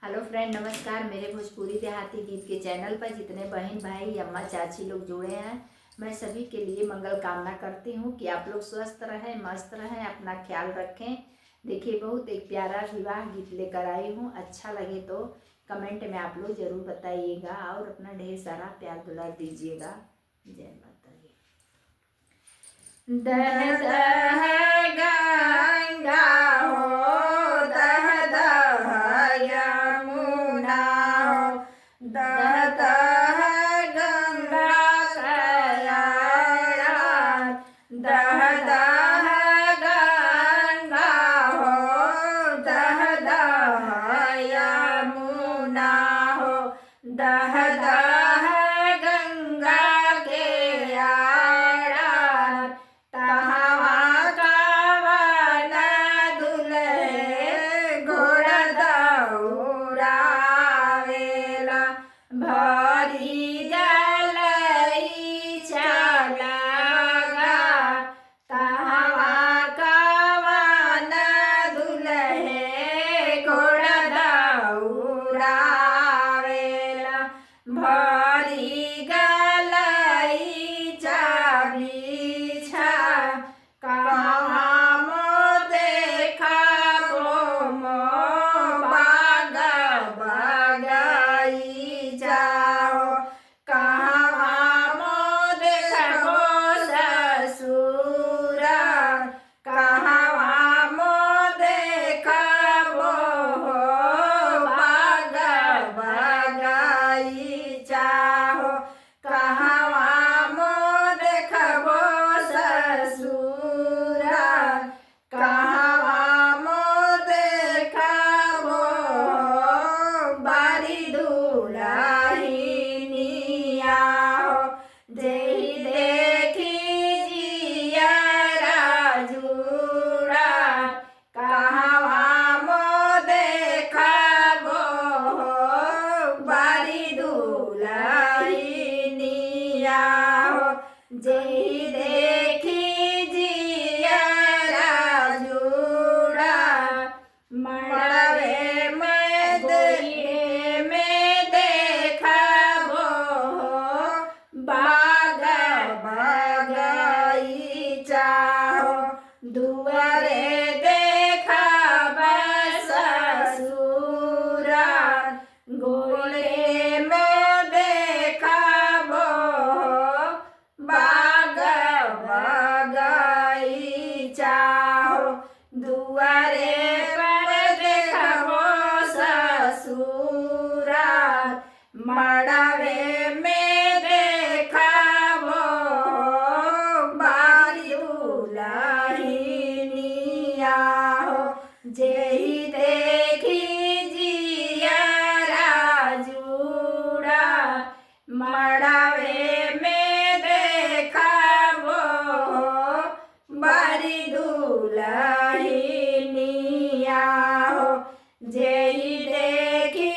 Hello friend, नमस्कार। मेरे भोजपुरी देहाती गीत के चैनल पर जितने बहन भाई अम्मा चाची लोग जुड़े हैं, मैं सभी के लिए मंगल कामना करती हूँ कि आप लोग स्वस्थ रहें, मस्त रहें, अपना ख्याल रखें। देखिए, बहुत एक प्यारा विवाह गीत लेकर आई हूँ। अच्छा लगे तो कमेंट में आप लोग ज़रूर बताइएगा और अपना ढेर सारा प्यार दुलार दीजिएगा। जय माता दी। दह दह गंगा हो, दह दह यमुना हो, दह दह गंगा कयारा, दह दह गंगा हो, दह दह यमुना हो, दह दह गंगा के यारा, तहवा कवन दुल्हे घोड़ा दौड़ावेला, भरी जलई चलगा, तहवा कवन दुल्हे घोड़ा दौड़ावेला, भरी गलई चाबीछा, कहाँ मो देखबो मो बाग बगीचा हो, कहाँ मो देखबो ससुरा, कहाँ मो देखबो बाग बगीचा हो, कहाँ मो देखबो ससुरा, कहाँ मो देखबो बारी दुल्हनिया हो, जेहि देखी जियरा जुड़ा, कहाँ मो देखबो बारी दुल्हनिया हो, जेहि देखी जियरा जुड़ा, मड़वे में गोइठे में देखबो बाग बगीचा हो, दुआरे देखब ससुरा, गोइठे में देखबो बाग बगीचा हो, दुआरे पर देखबो ससुरा, मड़वे में देखबो बारी दुल्हनिया हो, जेहि देखी जियरा जुड़ा, मड़वे में देखबो बारी दुल्हनिया हो, जेहि देखी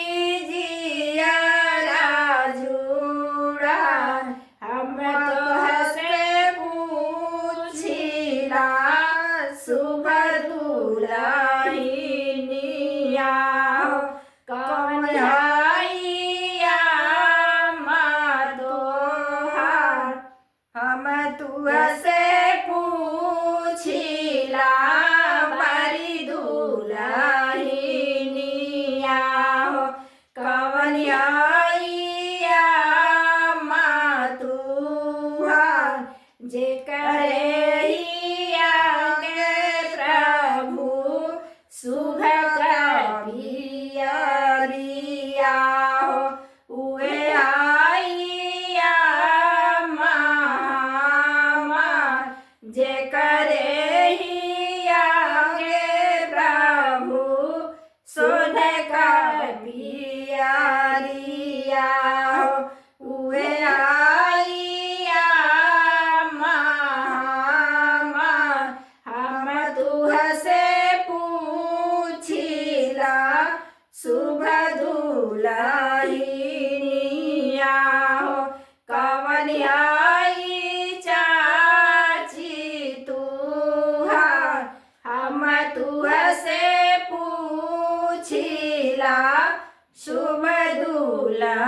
शुभ दुल्हनिया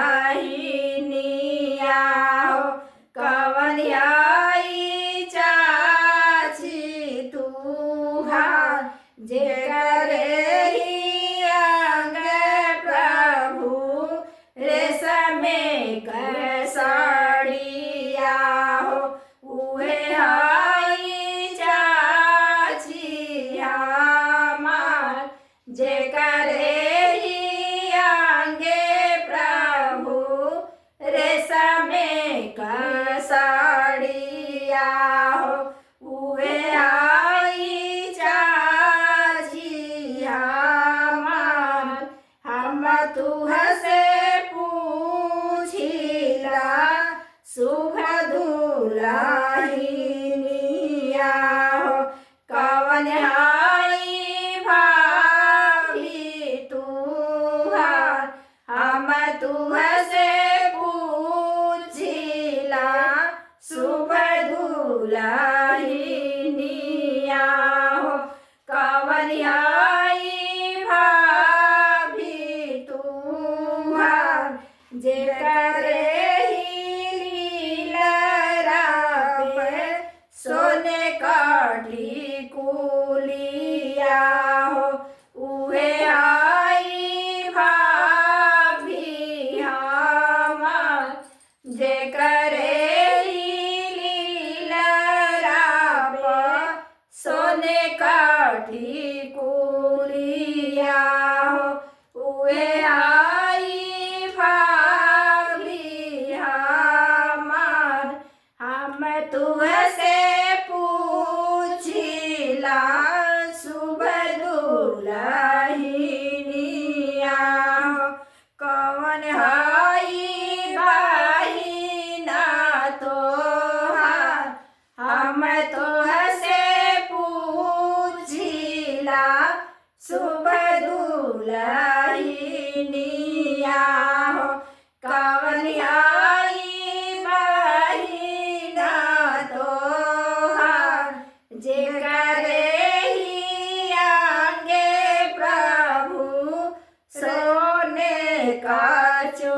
हो। कवन आई चाची तुहार जेकर ही अंग प्रभु रेशम कर साड़िया हो। उहे आई चाची हमार जेकर ही अंगे प्रभु रेशम कर साड़िया हो। उहे आई चाची हमार हम तुहसे पूछिला शुभ दुल्हनिया हो। कवन आई भाभी तुहार हम तुहसे पूछिला शुभ दुल्हनिया हो। कवन आई भाभी तुहार जेकर ही लीलरा पे सोने काठी कुलिया हो। उहे आई भाभी हमार जेकर ही लीलरा पे सोने काठी कुलिया हो। उहे आई भाभी हमार हम तुहसे पूछिला शुभ दुल्हनिया हो। कवन आई बहिना तोहार हम तुहसे पूछिला शुभ दुल्हनिया हो। कवन आई बहिना तोहार जेकर ही आगे प्रभु सोने का चो